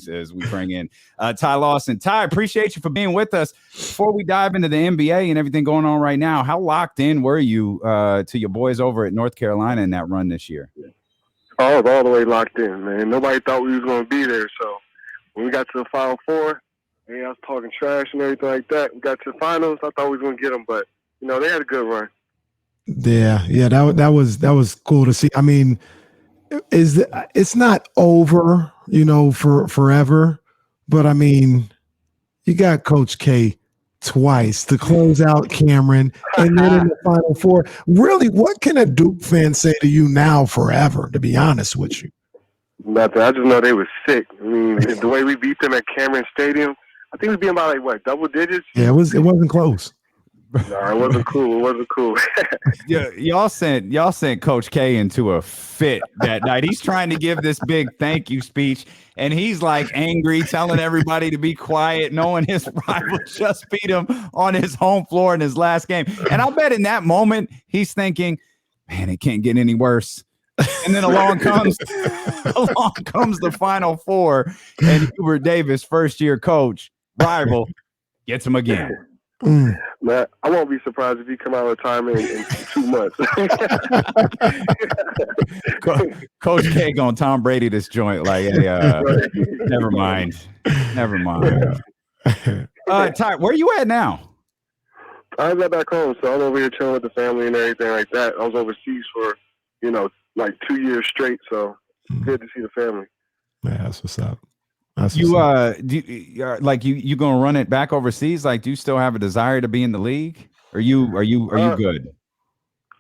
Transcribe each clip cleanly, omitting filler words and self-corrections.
as we bring in Ty Lawson. Ty, appreciate you for being with us. Before we dive into the NBA and everything going on right now, how locked in were you to your boys over at North Carolina in that run this year? I was all the way locked in, man. Nobody thought we was going to be there. So when we got to the Final Four, I was talking trash and everything like that. We got to the finals. I thought we was going to get them, but they had a good run. Yeah, that was cool to see. I mean, it's not over, for forever, but I mean, you got Coach K twice to close out Cameron, and then in the Final Four. Really, what can a Duke fan say to you now forever, to be honest with you? Nothing. I just know they were sick. I mean, the way we beat them at Cameron Stadium, I think we beat them by double digits? Yeah, it wasn't close. No, it wasn't cool. It wasn't cool. Yeah, y'all sent Coach K into a fit that night. He's trying to give this big thank you speech, and he's like angry, telling everybody to be quiet, knowing his rival just beat him on his home floor in his last game. And I bet in that moment he's thinking, "Man, it can't get any worse." And then along comes the Final Four, and Hubert Davis, first year coach, rival, gets him again. Man, I won't be surprised if he come out of retirement in 2 months. Coach K going Tom Brady this joint like, hey, never mind. Ty, where you at now? I got back home, so I'm over here chilling with the family and everything like that. I was overseas for, like 2 years straight, so good to see the family. Yeah, that's what's up. You gonna run it back overseas? Like, do you still have a desire to be in the league? Are you good?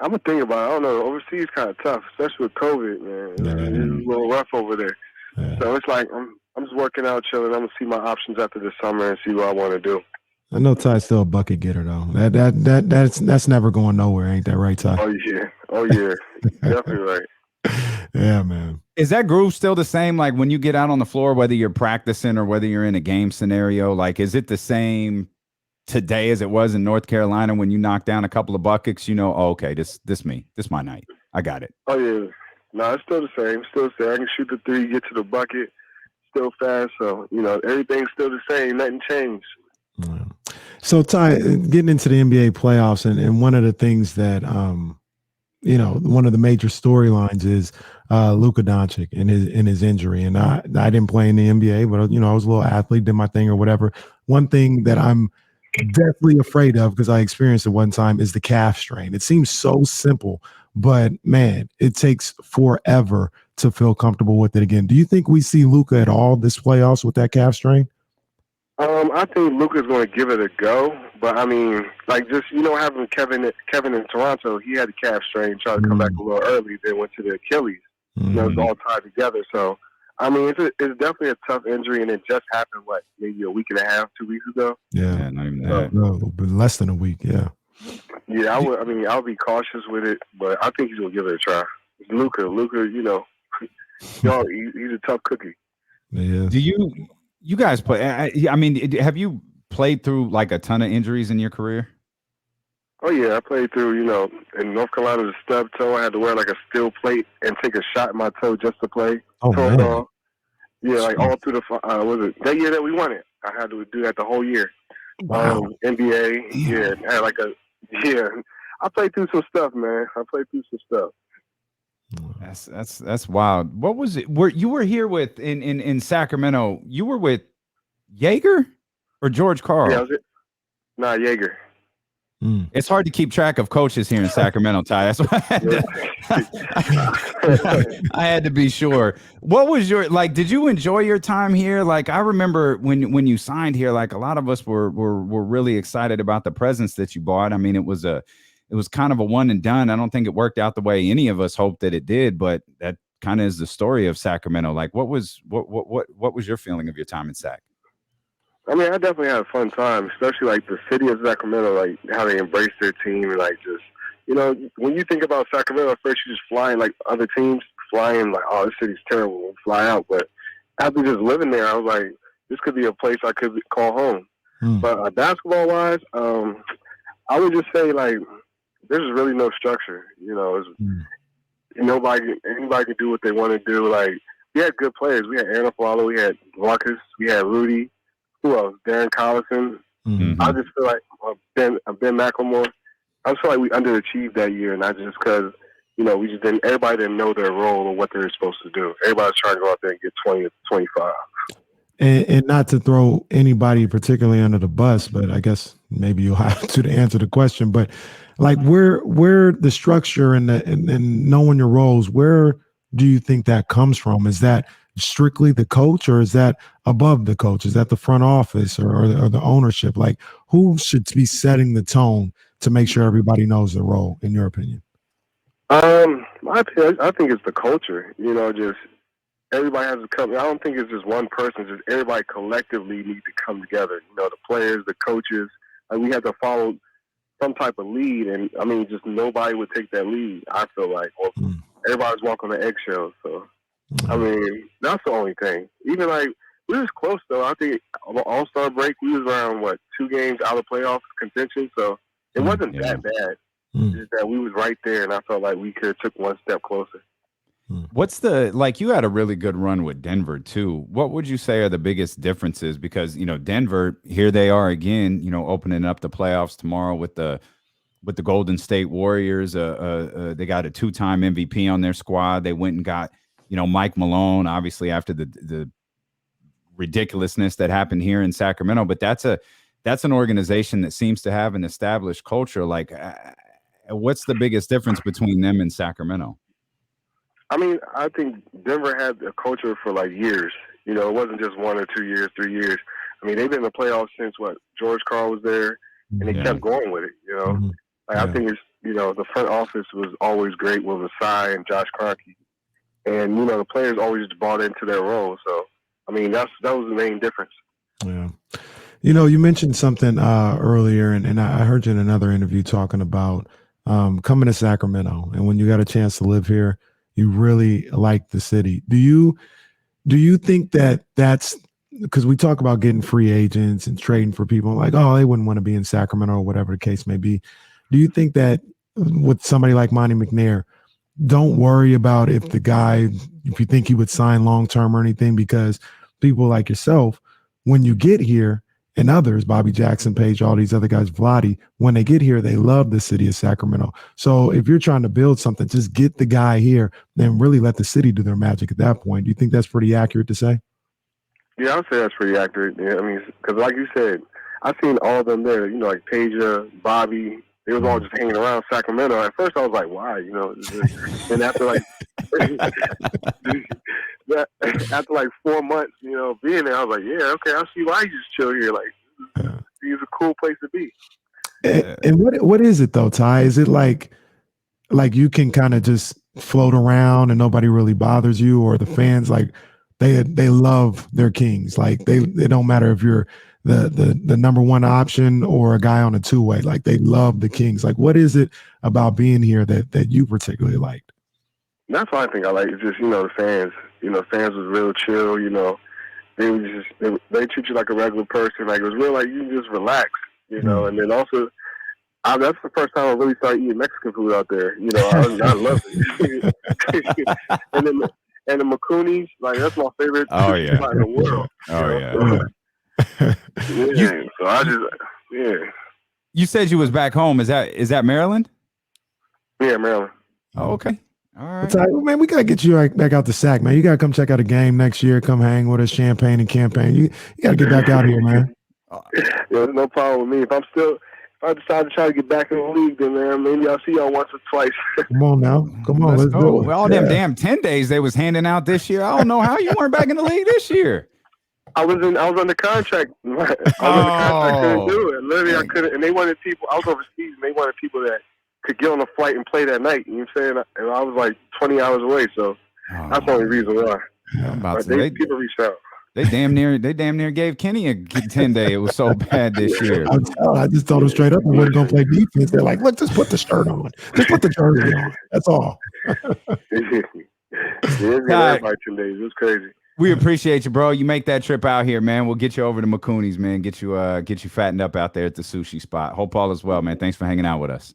I'm gonna think about it. I don't know. Overseas kind of tough, especially with COVID, man. Yeah. It's a little rough over there. Yeah. So it's like I'm just working out, chilling. I'm gonna see my options after this summer and see what I want to do. I know Ty's still a bucket getter though. That's never going nowhere, ain't that right, Ty? Oh yeah, definitely right. Yeah, man. Is that groove still the same? Like when you get out on the floor, whether you're practicing or whether you're in a game scenario, like is it the same today as it was in North Carolina when you knocked down a couple of buckets? Okay, this my night. I got it. Oh yeah, no, it's still the same. I can shoot the three, get to the bucket, still fast. So everything's still the same. Nothing changed. Yeah. So Ty, getting into the NBA playoffs, and one of the things that one of the major storylines is Luka Doncic and his injury. And I didn't play in the NBA, but I was a little athlete, did my thing or whatever. One thing that I'm definitely afraid of, because I experienced it one time, is the calf strain. It seems so simple, but man, it takes forever to feel comfortable with it again. Do you think we see Luka at all this playoffs with that calf strain? I think Luka's going to give it a go, but I mean, like just having Kevin in Toronto, he had a calf strain, tried to come back a little early, then went to the Achilles. It was all tied together. So I mean, it's definitely a tough injury, and it just happened maybe a week and a half, 2 weeks ago. Yeah, not even that. No, less than a week. Yeah. Yeah, I'll be cautious with it, but I think he's gonna give it a try. Luka, he's a tough cookie. Yeah. Do you guys play? I mean, have you played through like a ton of injuries in your career? Oh yeah, I played through. In North Carolina, the stub toe. I had to wear like a steel plate and take a shot in my toe just to play. Oh man. Yeah, like all through was it that year that we won it? I had to do that the whole year. Wow. NBA. Yeah, I had I played through some stuff, man. That's wild. What was it? You were here with in Sacramento? You were with Jaeger or George Karl? Yeah, Jaeger. It's hard to keep track of coaches here in Sacramento, Ty. That's why I had to be sure. What was your did you enjoy your time here? Like I remember when you signed here, like a lot of us were really excited about the presence that you bought. I mean, it was kind of a one and done. I don't think it worked out the way any of us hoped that it did, but that kind of is the story of Sacramento. Like what was your feeling of your time in Sac? I mean, I definitely had a fun time, especially like the city of Sacramento, like how they embrace their team and like just, when you think about Sacramento, at first you just flying like other teams, flying like, oh, this city's terrible, we'll fly out. But after just living there, I was like, this could be a place I could call home. But basketball wise, I would just say like, there's really no structure. Anybody can do what they want to do. Like we had good players. We had Aaron Aflalo, we had Marcus, we had Rudy. Who else? Darren Collison. Mhm. I just feel like Ben McLemore. I just feel like we underachieved that year, not just because we just didn't. Everybody didn't know their role or what they were supposed to do. Everybody was trying to go out there and get 20 to 25. And not to throw anybody particularly under the bus, but I guess maybe you'll have to answer the question. But like where the structure and knowing your roles, where do you think that comes from? Is that strictly the coach, or is that above the coach? Is that the front office or the ownership? Like, who should be setting the tone to make sure everybody knows their role, in your opinion? I think it's the culture. Just everybody has to come. I don't think it's just one person. It's just everybody collectively needs to come together. The players, the coaches. We have to follow some type of lead, and I mean, just nobody would take that lead. I feel like, everybody's walking on eggshells. So, I mean, that's the only thing. Even like we was close though. I think on the All-Star break, we was around 2 games out of playoff contention. So it wasn't that bad. It's just that we was right there, and I felt like we could have took one step closer. What's you had a really good run with Denver too. What would you say are the biggest differences? Because, Denver, here they are again, opening up the playoffs tomorrow with the Golden State Warriors. They got a 2-time MVP on their squad. They went and got, Mike Malone, obviously after the ridiculousness that happened here in Sacramento. But that's an organization that seems to have an established culture. Like, what's the biggest difference between them and Sacramento? I mean, I think Denver had a culture for years. It wasn't just 1 or 2 years, 3 years. I mean, they've been in the playoffs since George Karl was there, and they kept going with it. I think it's the front office was always great with Masai and Josh Kroenke, and the players always just bought into their role. So I mean, that was the main difference. Yeah. You mentioned something earlier, and I heard you in another interview talking about coming to Sacramento, and when you got a chance to live here, you really like the city. Do you think that that's because we talk about getting free agents and trading for people like, oh, they wouldn't want to be in Sacramento or whatever the case may be. Do you think that with somebody like Monty McNair, don't worry about if you think he would sign long-term or anything, because people like yourself, when you get here, and others, Bobby Jackson, Page, all these other guys, Vlade, when they get here, they love the city of Sacramento. So if you're trying to build something, just get the guy here and really let the city do their magic at that point. Do you think that's pretty accurate to say? Yeah, I would say that's pretty accurate. Yeah, I mean, because like you said, I've seen all of them there, like Peja, Bobby, they was all just hanging around Sacramento. At first I was like, why? And after after 4 months, being there, I was like, yeah, okay, I see why you just chill here. It's a cool place to be. And what is it though, Ty? Is it like you can kind of just float around and nobody really bothers you, or the fans they love their Kings? Like they don't matter if you're the number one option or a guy on a 2-way. Like they love the Kings. Like what is it about being here that you particularly liked? That's what I think I like. It's just the fans. Fans was real chill. They would just they treat you like a regular person. Like it was real. Like you can just relax. And then also, that's the first time I really started eating Mexican food out there. I love it. and the Macoonies, that's my favorite spot in the world. So I just You said you was back home. Is that Maryland? Yeah, Maryland. Oh, okay. All right. Man, we gotta get you back out to Sac, man. You gotta come check out a game next year. Come hang with us, Champagne and Campaign. You gotta get back out here, man. There's no problem with me. If I decide to try to get back in the league, then man, maybe I'll see y'all once or twice. Come on now. Come on. Let's do it. Well, all them damn 10 days they was handing out this year. I don't know how you weren't back in the league this year. I was under contract. I couldn't do it. Literally, I couldn't. And they wanted people. I was overseas, and they wanted people that could get on a flight and play that night. You know what I'm saying? And I was 20 hours away, so that's the only reason why. People reached out. They damn near gave Kenny a 10-day. It was so bad this year. I just told him straight up we wasn't gonna play defense. They're like, look, just put the shirt on. Just put the jersey on. That's all. Everybody 10 days. It was crazy. We appreciate you, bro. You make that trip out here, man. We'll get you over to Macoonies, man. Get you fattened up out there at the sushi spot. Hope all is well, man. Thanks for hanging out with us.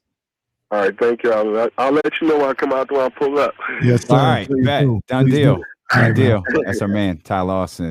All right, thank you. I'll let you know when I come out there. I'll pull up. Yes, sir. All right, bet. Done deal. All right, Good deal. That's our man, Ty Lawson.